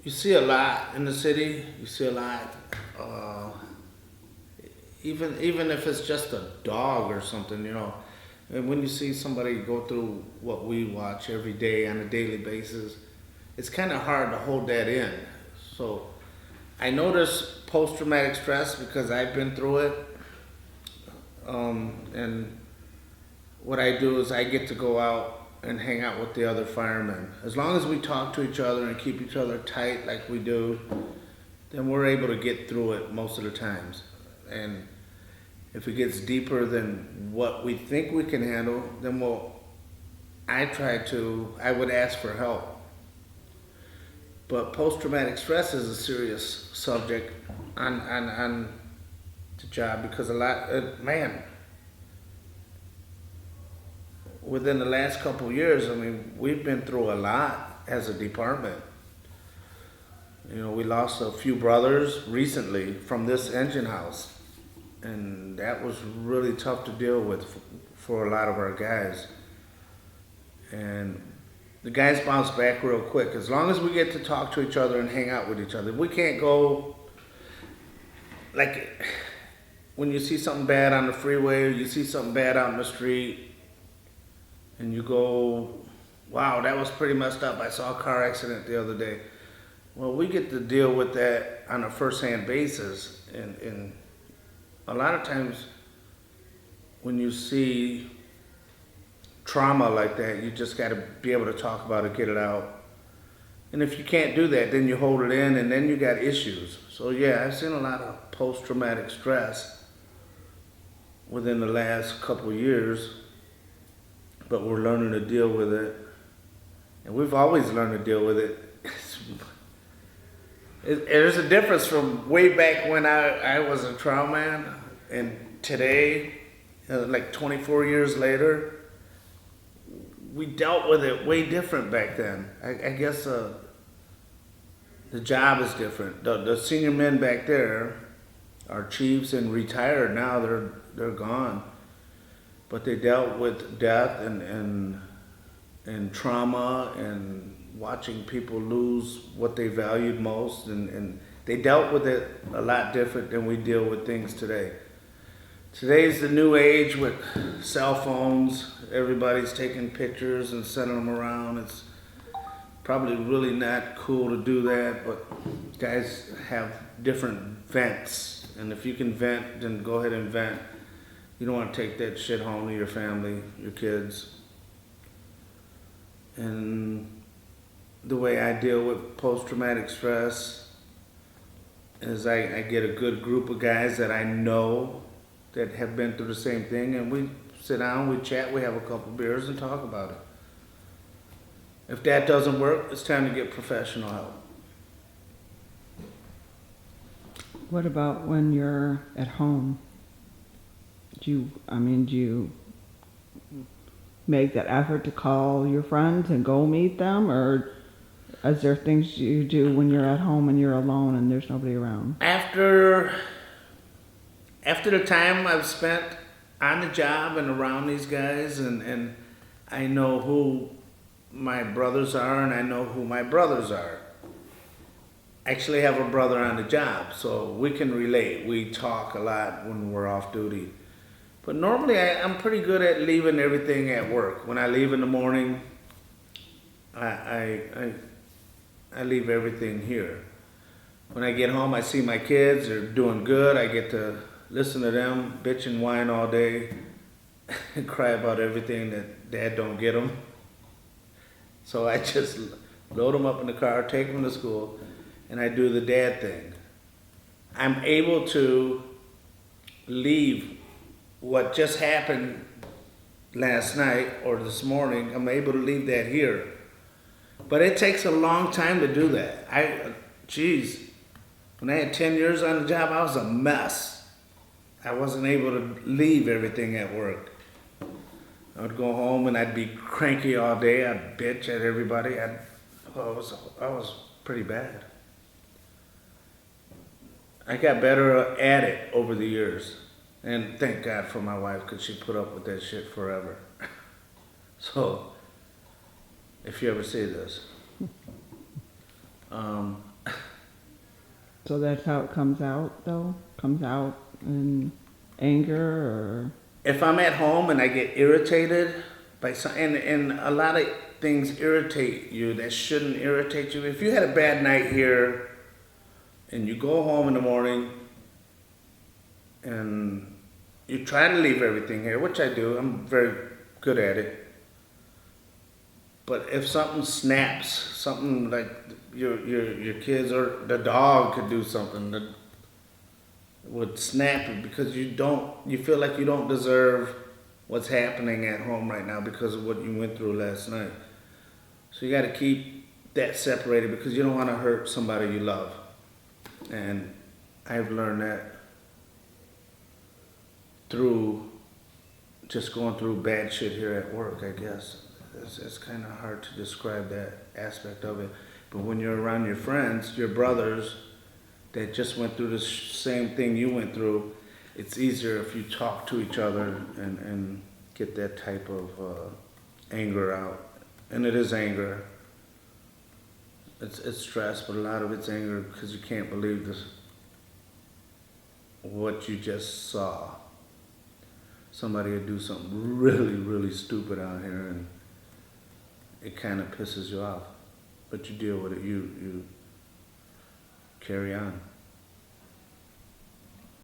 You see a lot in the city. You see a lot. Uh, even if it's just a dog or something, And when you see somebody go through what we watch every day on a daily basis, it's kind of hard to hold that in. So I notice post traumatic stress because I've been through it. And what I do is I get to go out and hang out with the other firemen. As long as we talk to each other and keep each other tight like we do, then we're able to get through it most of the times. And if it gets deeper than what we think we can handle, then I would ask for help. But post-traumatic stress is a serious subject on the job because man, within the last couple of years, I mean, we've been through a lot as a department. We lost a few brothers recently from this engine house, and that was really tough to deal with for a lot of our guys. And the guys bounce back real quick as long as we get to talk to each other and hang out with each other. We can't go like when you see something bad on the freeway or you see something bad out in the street and you go, wow, that was pretty messed up. I saw a car accident the other day. Well, we get to deal with that on a first-hand basis. And a lot of times when you see trauma like that, you just got to be able to talk about it, get it out. And if you can't do that, then you hold it in and then you got issues. So yeah, I've seen a lot of post-traumatic stress within the last couple of years, but we're learning to deal with it. And we've always learned to deal with it. There's a difference from way back when I was a trial man and today, like 24 years later, we dealt with it way different back then. I guess the job is different. The senior men back there are chiefs and retired now. They're gone, but they dealt with death and trauma and watching people lose what they valued most, and they dealt with it a lot different than we deal with things today. Today's the new age with cell phones. Everybody's taking pictures and sending them around. It's probably really not cool to do that, but guys have different vents. And if you can vent, then go ahead and vent. You don't want to take that shit home to your family, your kids. And the way I deal with post-traumatic stress is I get a good group of guys that I know that have been through the same thing, and we sit down, we chat, we have a couple beers and talk about it. If that doesn't work, it's time to get professional help. What about when you're at home? Do you make that effort to call your friends and go meet them, or is there things you do when you're at home and you're alone and there's nobody around? After the time I've spent on the job and around these guys, and I know who my brothers are and I know who my brothers are. I actually have a brother on the job, so we can relate. We talk a lot when we're off duty. But normally I'm pretty good at leaving everything at work. When I leave in the morning, I leave everything here. When I get home, I see my kids, they're doing good. I get to listen to them bitch and whine all day and cry about everything that dad don't get them. So I just load them up in the car, take them to school, and I do the dad thing. I'm able to leave what just happened last night or this morning. I'm able to leave that here. But it takes a long time to do that. When I had 10 years on the job, I was a mess. I wasn't able to leave everything at work. I would go home and I'd be cranky all day. I'd bitch at everybody. I was pretty bad. I got better at it over the years. And thank God for my wife, because she put up with that shit forever. So, if you ever see this. So that's how it comes out, though? Comes out in anger or. If I'm at home and I get irritated by some, and a lot of things irritate you that shouldn't irritate you. If you had a bad night here and you go home in the morning and you try to leave everything here, which I do, I'm very good at it. But if something snaps, something like your kids or the dog could do something that would snap you because you feel like you don't deserve what's happening at home right now because of what you went through last night. So you got to keep that separated because you don't want to hurt somebody you love. And I've learned that through just going through bad shit here at work, I guess. It's kind of hard to describe that aspect of it. But when you're around your friends, your brothers, that just went through the same thing you went through, it's easier if you talk to each other and get that type of anger out. And it is anger. It's stress, but a lot of it's anger because you can't believe this, what you just saw. Somebody would do something really, really stupid out here, and it kind of pisses you off. But you deal with it. You carry on.